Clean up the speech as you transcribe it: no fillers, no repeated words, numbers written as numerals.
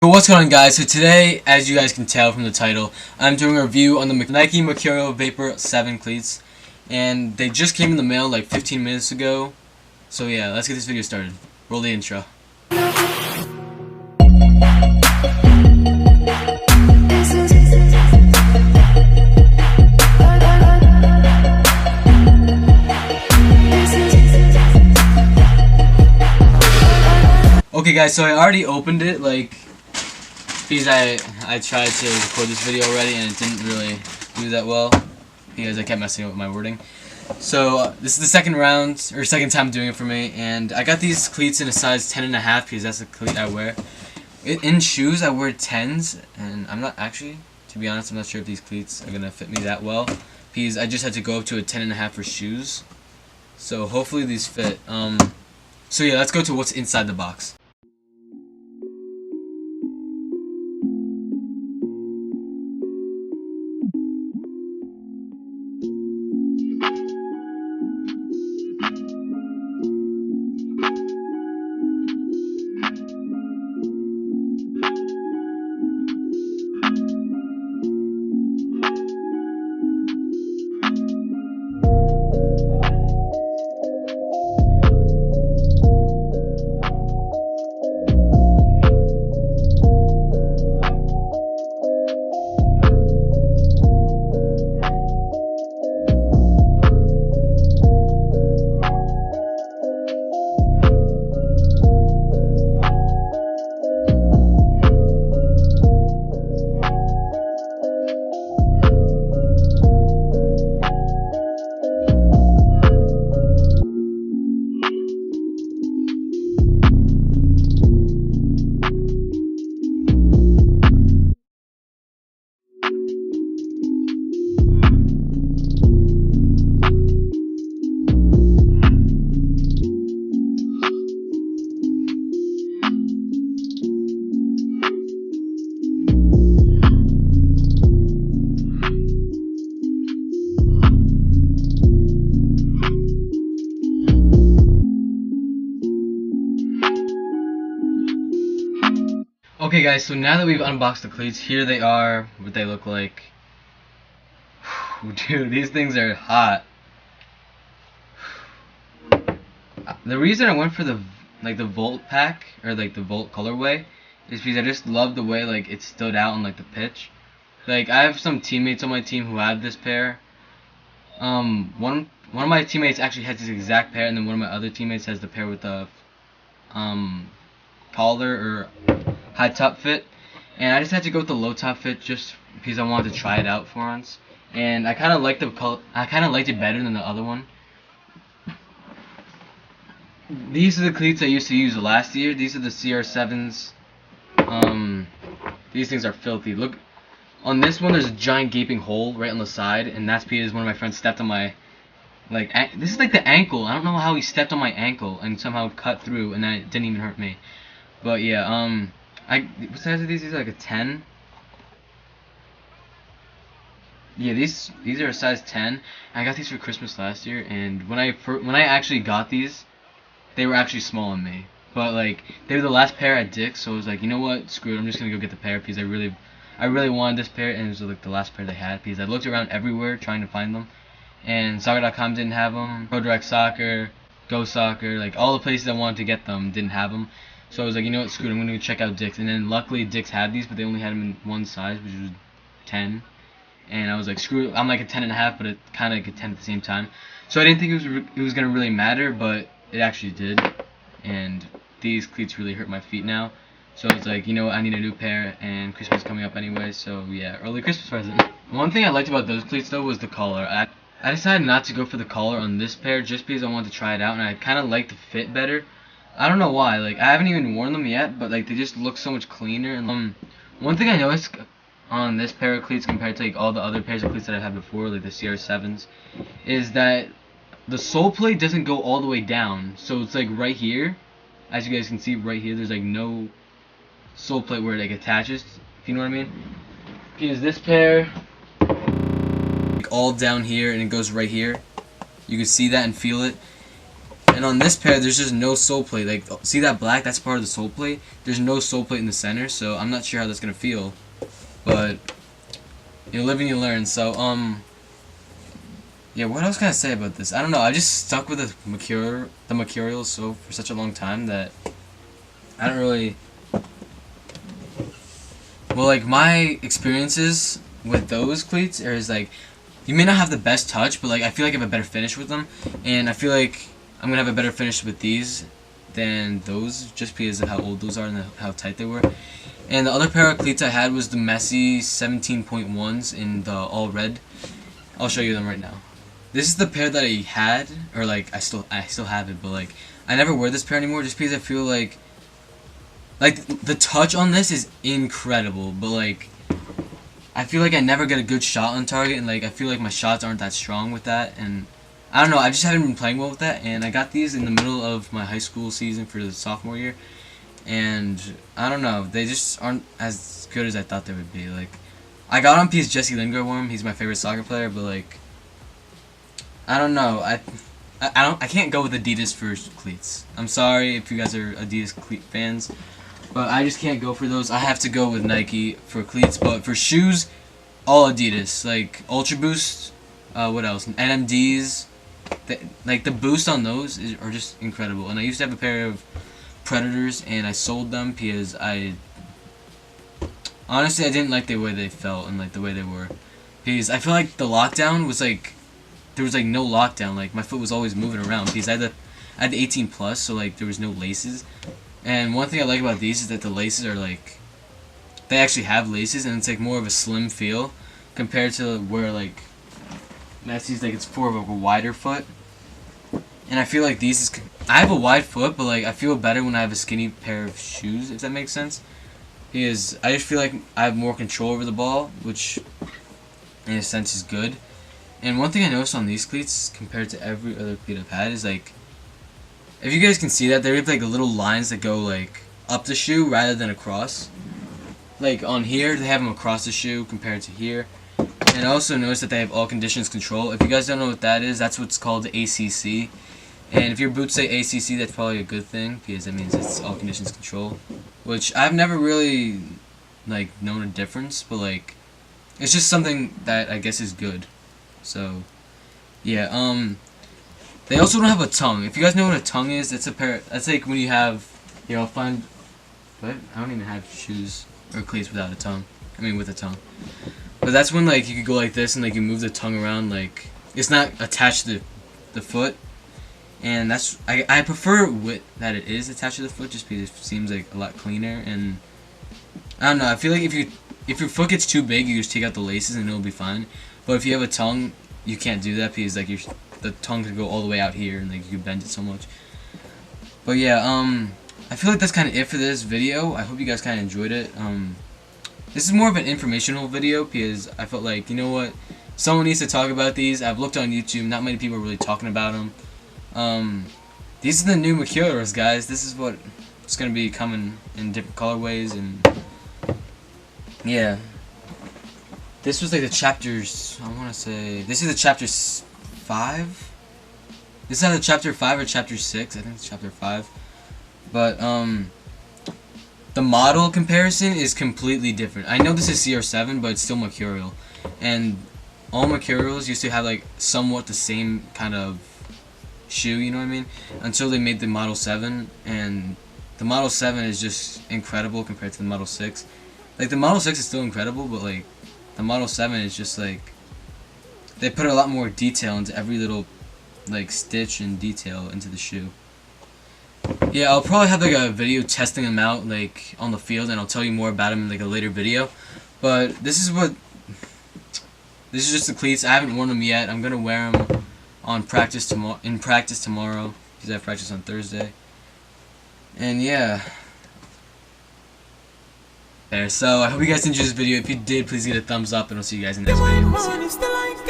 So what's going on, guys? So today, as you guys can tell from the title, I'm doing a review on the Nike Mercurial Vapor 7 cleats, and they just came in the mail like 15 minutes ago. So yeah, let's get this video started. Roll the intro. Okay guys, so I already opened it because I tried to record this video already and it didn't really do that well because I kept messing up with my wording. So this is the second time doing it for me, and I got these cleats in a size 10.5 because that's the cleat I wear. In shoes I wear 10s, and I'm not actually, to be honest, I'm not sure if these cleats are gonna fit me that well because I just had to go up to a 10.5 for shoes. So hopefully these fit. So yeah, let's go to what's inside the box. Okay guys, so now that we've unboxed the cleats, here they are, what they look like. Dude, these things are hot. The reason I went for the Volt pack, or the Volt colorway, is because I just love the way it stood out on the pitch. I have some teammates on my team who have this pair. One of my teammates actually has this exact pair, and then one of my other teammates has the pair with the collar or high top fit, and I just had to go with the low top fit just because I wanted to try it out for once, and I kind of liked it better than the other one. These are the cleats I used to use last year. These are the CR7s. These things are filthy. Look, on this one there's a giant gaping hole right on the side, and that's because one of my friends stepped on my this is the ankle. I don't know how he stepped on my ankle and somehow cut through, and then it didn't even hurt me. But yeah, what size are these? These are like a 10. Yeah, these are a size 10. I got these for Christmas last year, and when I actually got these, they were actually small on me. But they were the last pair at Dick's, so I was like, you know what? Screw it. I'm just gonna go get the pair because I really wanted this pair, and it was the last pair they had because I looked around everywhere trying to find them, and Soccer.com didn't have them. Pro Direct Soccer, Go Soccer, all the places I wanted to get them didn't have them. So I was like, you know what, screw it, I'm going to go check out Dick's. And then luckily Dick's had these, but they only had them in one size, which was 10. And I was like, screw it, I'm like a 10.5, but it kind of like a 10 at the same time. So I didn't think it was going to really matter, but it actually did. And these cleats really hurt my feet now. So it's like, you know what, I need a new pair, and Christmas is coming up anyway, so yeah, early Christmas present. One thing I liked about those cleats though was the collar. I decided not to go for the collar on this pair just because I wanted to try it out, and I kind of liked the fit better. I don't know why, I haven't even worn them yet, but they just look so much cleaner. And one thing I noticed on this pair of cleats compared to all the other pairs of cleats that I've had before, the CR7s, is that the sole plate doesn't go all the way down. So it's right here, as you guys can see right here, there's no sole plate where it attaches, if you know what I mean. Because this pair, all down here, and it goes right here. You can see that and feel it. And on this pair, there's just no sole plate. Like, see that black? That's part of the sole plate. There's no sole plate in the center, so I'm not sure how that's gonna feel. But you live and you learn. So yeah, what else can I say about this? I don't know. I just stuck with the Mercurial so for such a long time that I don't really. Well, like my experiences with those cleats is like, you may not have the best touch, but like I feel like I have a better finish with them, and I feel like I'm gonna have a better finish with these than those, just because of how old those are and how tight they were. And the other pair of cleats I had was the messy 17.1s in the all red. I'll show you them right now. This is the pair that I had, or like I still have it, but like I never wear this pair anymore just because I feel like the touch on this is incredible, but like I feel like I never get a good shot on target, and like I feel like my shots aren't that strong with that, and I don't know, I just haven't been playing well with that. And I got these in the middle of my high school season for the sophomore year, and I don't know, they just aren't as good as I thought they would be. Like I got on because Jesse Lingard wore them, he's my favorite soccer player, but like I don't know, I can't go with Adidas for cleats. I'm sorry if you guys are Adidas cleat fans, but I just can't go for those. I have to go with Nike for cleats. But for shoes, all Adidas. Like Ultra Boost, what else? NMDs. Like the boost on those are just incredible. And I used to have a pair of Predators, and I sold them because honestly I didn't like the way they felt and like the way they were. Because I feel like the lockdown was like, there was like no lockdown. Like my foot was always moving around because I had the 18 plus, so like there was no laces. And one thing I like about these is that the laces are like, they actually have laces, and it's like more of a slim feel compared to where like Messi's like it's more of a wider foot. And I feel like these is, I have a wide foot, but like I feel better when I have a skinny pair of shoes, if that makes sense. Because I just feel like I have more control over the ball, which in a sense is good. And one thing I noticed on these cleats compared to every other cleat I've had is like, if you guys can see that, they have like little lines that go like up the shoe rather than across. Like on here, they have them across the shoe compared to here. And I also noticed that they have all conditions control. If you guys don't know what that is, that's what's called the ACC. And if your boots say ACC, that's probably a good thing, because that means it's all conditions control. Which I've never really like known a difference, but like it's just something that I guess is good. So yeah, they also don't have a tongue. If you guys know what a tongue is, it's a pair. That's like when you have, you know, find. What? I don't even have shoes or cleats without a tongue. I mean, with a tongue. But that's when like you could go like this and like you move the tongue around. Like it's not attached to the foot, and that's I prefer that it is attached to the foot, just because it seems like a lot cleaner. And I don't know. I feel like if your foot gets too big, you just take out the laces and it'll be fine. But if you have a tongue, you can't do that because like the tongue could go all the way out here and like you could bend it so much. But yeah, I feel like that's kind of it for this video. I hope you guys kind of enjoyed it. This is more of an informational video because I felt like, you know what, someone needs to talk about these. I've looked on YouTube, not many people are really talking about them. These are the new Mercurials, guys. This is what it's gonna be coming in different colorways, and yeah. This was like the chapters, I want to say, this is the chapter 5? This is either chapter 5 or chapter 6, I think it's chapter 5. But, the model comparison is completely different. I know this is CR7, but it's still Mercurial. And all Mercurials used to have like somewhat the same kind of shoe, you know what I mean? Until they made the Model 7, and the Model 7 is just incredible compared to the Model 6. Like the Model 6 is still incredible, but like the Model 7 is just like, they put a lot more detail into every little like stitch and detail into the shoe. Yeah, I'll probably have like a video testing them out like on the field, and I'll tell you more about them in like a later video. But this is just the cleats. I haven't worn them yet. I'm gonna wear them on practice tomorrow. In practice tomorrow, because I have practice on Thursday. And yeah. There. So I hope you guys enjoyed this video. If you did, please give it a thumbs up, and I'll see you guys in the next video.